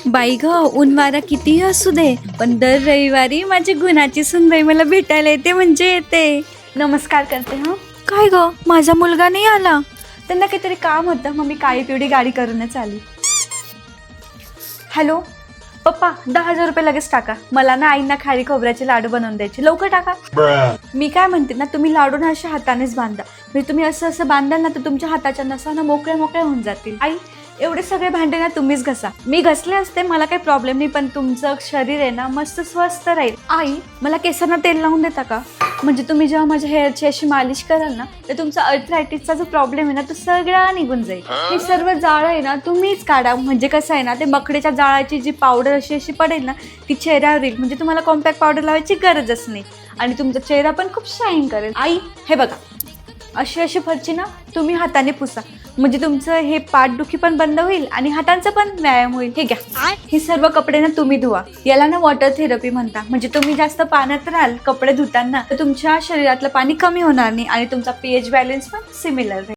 बाई ग, ऊन वारा कितीही असू दे, पण दर रविवारी माझी गुणाची सुनबाई मला भेटायला येते म्हणजे येते. नमस्कार करते. हा काय ग, माझा मुलगा नाही आला? त्यांना काहीतरी काम होतं, मग मी काळी पिवळी गाडी करूनच आली. हॅलो पप्पा, 10,000 रुपये लगेच टाका. मला ना आईंना खारी खोबऱ्याचे लाडू बनवून द्यायचे, लवकर टाका. मी काय म्हणते ना, तुम्ही लाडू ना अशा हातानेच बांधा. म्हणजे तुम्ही असं असं बांधाल ना तर तुमच्या हाताच्या नसा ना मोकळ्या मोकळ्या होऊन जातील. आई, एवढे सगळे भांडे ना तुम्हीच घसा. मी घसले असते, मला काही प्रॉब्लेम नाही, पण तुमचं शरीर आहे ना मस्त स्वस्थ राहील. आई, मला केसांना तेल लावून देता का? म्हणजे तुम्ही जेव्हा माझ्या हेअरची अशी मालिश कराल ना तर तुमचा अर्थरायटिसचा जो प्रॉब्लेम आहे ना तो सगळा निघून जाईल. हे सर्व जाळं आहे ना तुम्हीच काढा. म्हणजे कसं आहे ना, ते मकडीच्या जाळाची जी पावडर अशी अशी पडेल ना ती चेहऱ्यावर येईल. म्हणजे तुम्हाला कॉम्पॅक्ट पावडर लावायची गरजच नाही आणि तुमचा चेहरा पण खूप शाईन करेल. आई, हे बघा, अशी अशी फरची ना तुम्ही हाताने पुसा. म्हणजे तुमचं हे पाठदुखी पण बंद होईल आणि हातांचा पण व्यायाम होईल. हे घ्या, हे सर्व कपडे ना तुम्ही धुवा. याला ना वॉटर थेरपी म्हणता. म्हणजे तुम्ही जास्त पाण्यात राहाल कपडे धुताना तर तुमच्या शरीरातलं पाणी कमी होणार नाही आणि तुमचा पीएच बॅलन्स पण सिमिलर राहील.